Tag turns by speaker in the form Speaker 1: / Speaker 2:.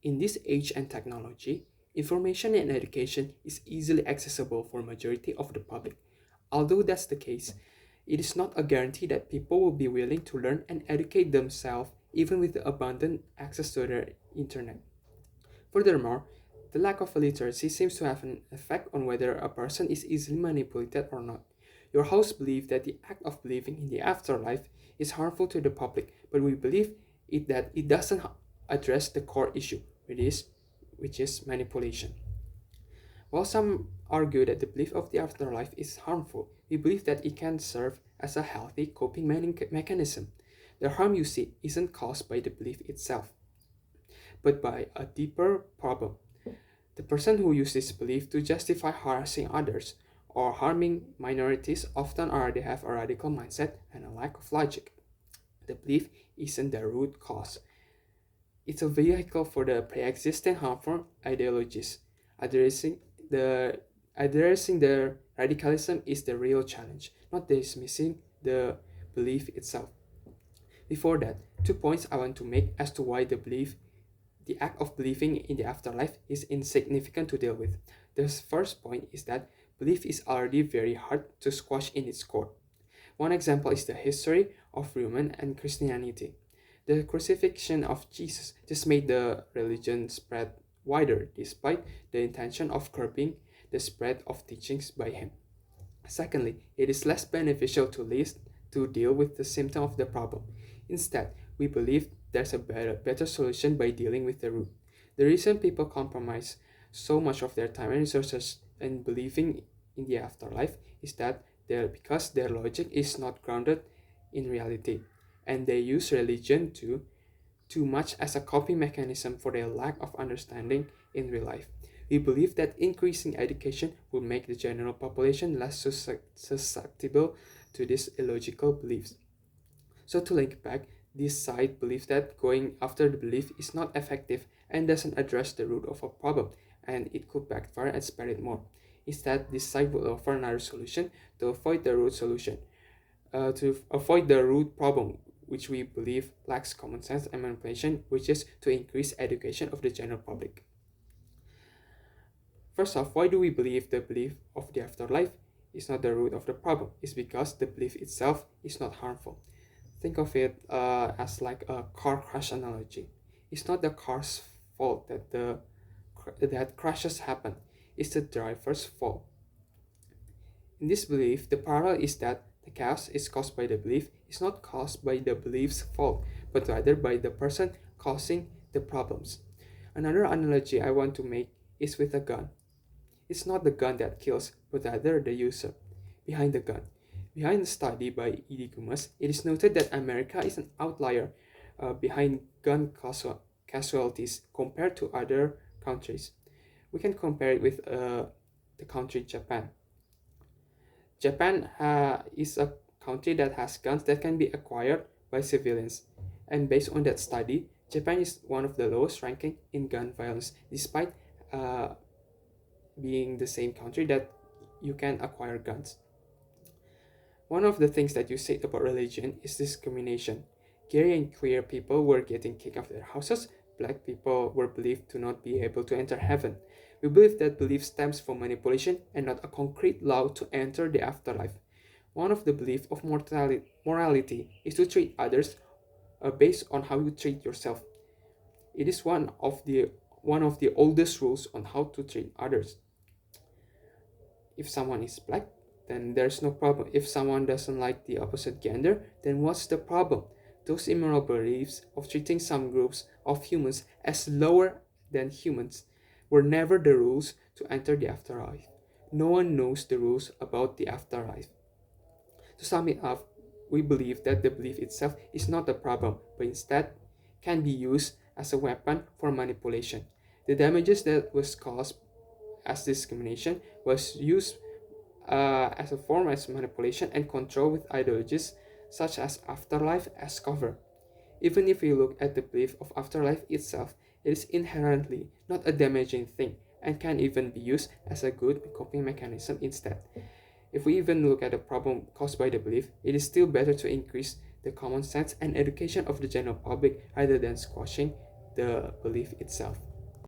Speaker 1: In this age and technology, information and education is easily accessible for majority of the public. Although that's the case, it is not a guarantee that people will be willing to learn and educate themselves even with the abundant access to the internet. Furthermore, the lack of literacy seems to have an effect on whether a person is easily manipulated or not. Your host believes that the act of believing in the afterlife is harmful to the public, but we believe that it doesn't address the core issue, which is manipulation. While some argue that the belief of the afterlife is harmful, we believe that it can serve as a healthy coping mechanism. The harm you see isn't caused by the belief itself, but by a deeper problem. The person who uses this belief to justify harassing others or harming minorities often already have a radical mindset and a lack of logic. The belief isn't the root cause. It's a vehicle for the pre-existing harmful ideologies. Addressing the addressing the radicalism is the real challenge, not dismissing the belief itself. Before that, 2 points I want to make as to why the act of believing in the afterlife is insignificant to deal with. The first point is that belief is already very hard to squash in its core. One example is the history of Roman and Christianity. The crucifixion of Jesus just made the religion spread wider despite the intention of curbing the spread of teachings by him. Secondly, it is less beneficial to deal with the symptom of the problem. Instead, we believe there's a better solution by dealing with the root. The reason people compromise so much of their time and resources in believing in the afterlife is that because their logic is not grounded in reality, and they use religion too much as a coping mechanism for their lack of understanding in real life. We believe that increasing education will make the general population less susceptible to these illogical beliefs. So to link back, this side believes that going after the belief is not effective and doesn't address the root of a problem, and it could backfire and spread it more. Instead, this side will offer another solution to avoid the root solution, to avoid the root problem, which we believe lacks common sense and manipulation, which is to increase education of the general public. First off, why do we believe the belief of the afterlife is not the root of the problem? It's because the belief itself is not harmful. Think of it as like a car crash analogy. It's not the car's fault that crashes happen. It's the driver's fault. In this belief, the parallel is that the chaos is caused by the belief is not caused by the belief's fault, but rather by the person causing the problems. Another analogy I want to make is with a gun. It's not the gun that kills, but rather the user behind the gun. Behind a study by E.D. Gumas, it is noted that America is an outlier behind gun casualties compared to other countries. We can compare it with the country Japan. Japan is a country that has guns that can be acquired by civilians. And based on that study, Japan is one of the lowest ranking in gun violence, despite uh, being the same country that you can acquire guns. One of the things that you said about religion is discrimination. Gay and queer people were getting kicked out of their houses. Black people were believed to not be able to enter heaven. We believe that belief stems from manipulation and not a concrete law to enter the afterlife. One of the beliefs of morality is to treat others based on how you treat yourself. It is one of the oldest rules on how to treat others. If someone is black, then there's no problem. If someone doesn't like the opposite gender, then what's the problem? Those immoral beliefs of treating some groups of humans as lower than humans were never the rules to enter the afterlife. No one knows the rules about the afterlife. To sum it up, we believe that the belief itself is not the problem, but instead can be used as a weapon for manipulation. The damages that was caused as discrimination was used as a form of manipulation and control with ideologies such as afterlife as cover. Even if we look at the belief of afterlife itself, it is inherently not a damaging thing and can even be used as a good coping mechanism instead. If we even look at the problem caused by the belief, it is still better to increase the common sense and education of the general public rather than squashing the belief itself.